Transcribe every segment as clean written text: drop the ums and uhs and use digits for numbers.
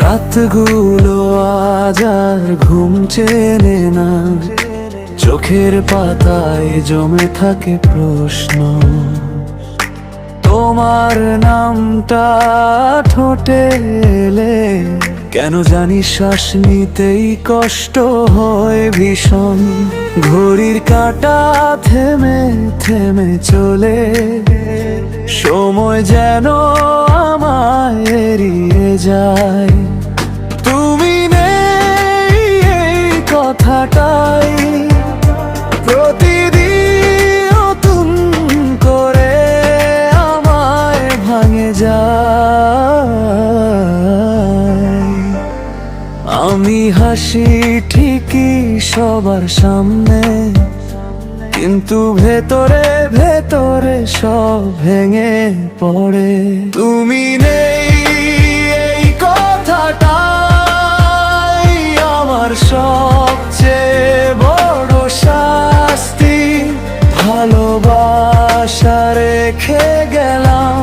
রাতগুলো আজ আর ঘুম চেনে না, চোখের পাতায় জমে থাকে প্রশ্ন। তোমার নামটা ঠোঁটে এলে কেন জানি শ্বাস নিতেই কষ্ট হয় ভীষণ। ঘড়ির কাঁটা থেমে থেমে চলে, সময় যেন আমায় এড়িয়ে যায়। তুমি নেই এই কথাটাই প্রতিদিন নতুন করে আমায় ভাঙে যায়। আমি হাসি ঠিকই সবার সামনে, কিন্তু ভেতরে ভেতরে সব ভেঙে পড়ে। তুমি নেই এই কথাটাই আমার সবচেয়ে বড় শাস্তি। ভালোবাসা রেখে গেলাম,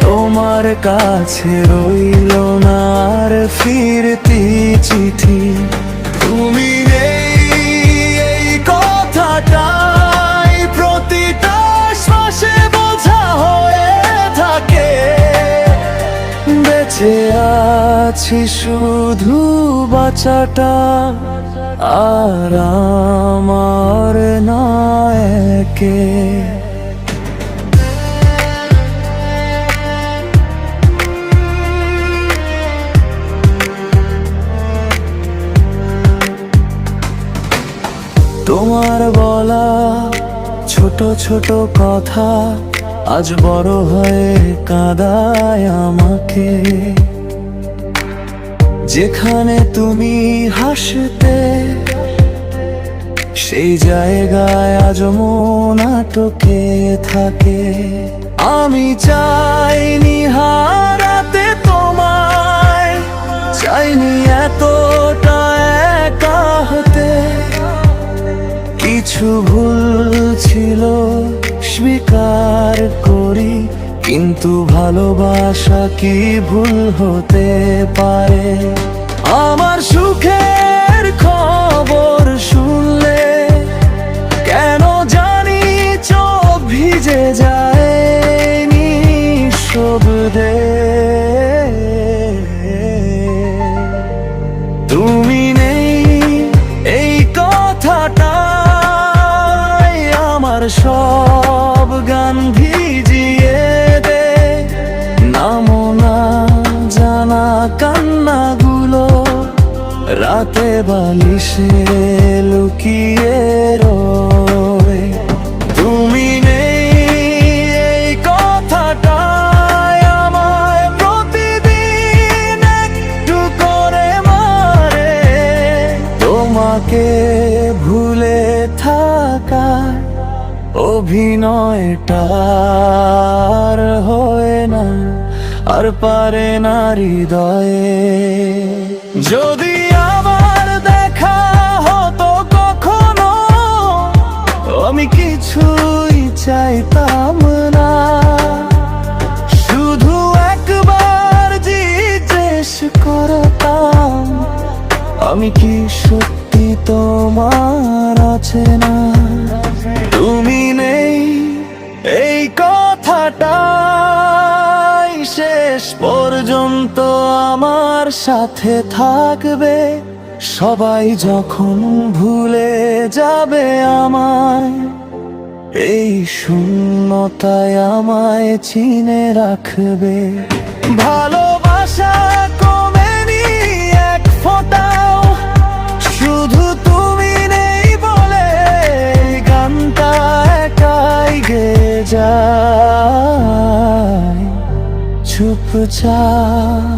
তোমার কাছে রইল না আর ফিরতি চিঠি। তুমি নেই এই কথাটাই প্রতিটা শ্বাসে বোঝা হয়ে থাকে। বেঁচে আছি শুধু বাঁচাটা আর আমার নয় একে। তোমার বলা ছোট ছোট কথা আজ বড় হয়ে কাঁদায় আমাকে। যেখানে তুমি হাসতে সেই জায়গায় আজ মন আটকে থাকে। আমি চাইনি হারাতে তোমায়, চাইনি এতটা একা হতে। কিছু ভুল ছিল স্বীকার করি, কিন্তু ভালোবাসা কি ভুল হতে পারে? আমার সুখের খবর শুনলে কেন জানি চোখ ভিজে যায় নিঃশব্দে। তুমি নেই এই কথাটা সব গান ভিজিয়ে দে। নামো না জানা কান্নাগুলো রাতে বালিশে লুকিয়ে রয়। তুমি নেই এই কথাটাই আমায় প্রতিদিন একটু করে মারে। তোমাকে ভুলে থাকা অভিনয়টা আর হয় না, আর পারে না হৃদয়ে। যদি আবার দেখা হতো কখনো, আমি কিছুই চাইতাম না। শুধু একবার জিজ্ঞেস করতাম, আমি কি সত্যি তোমার আছে না? তুমি নেই এই কথাটাই শেষ পর্যন্ত আমার সাথে থাকবে। সবাই যখন ভুলে যাবে আমায়, এই শূন্যতায় আমায় চিনে রাখবে। ভালোবাসা কমেনি এক ফোঁটাও, শুধু তুমি নেই বলে গানটা একাই গেয়ে যায় চুপচাপ।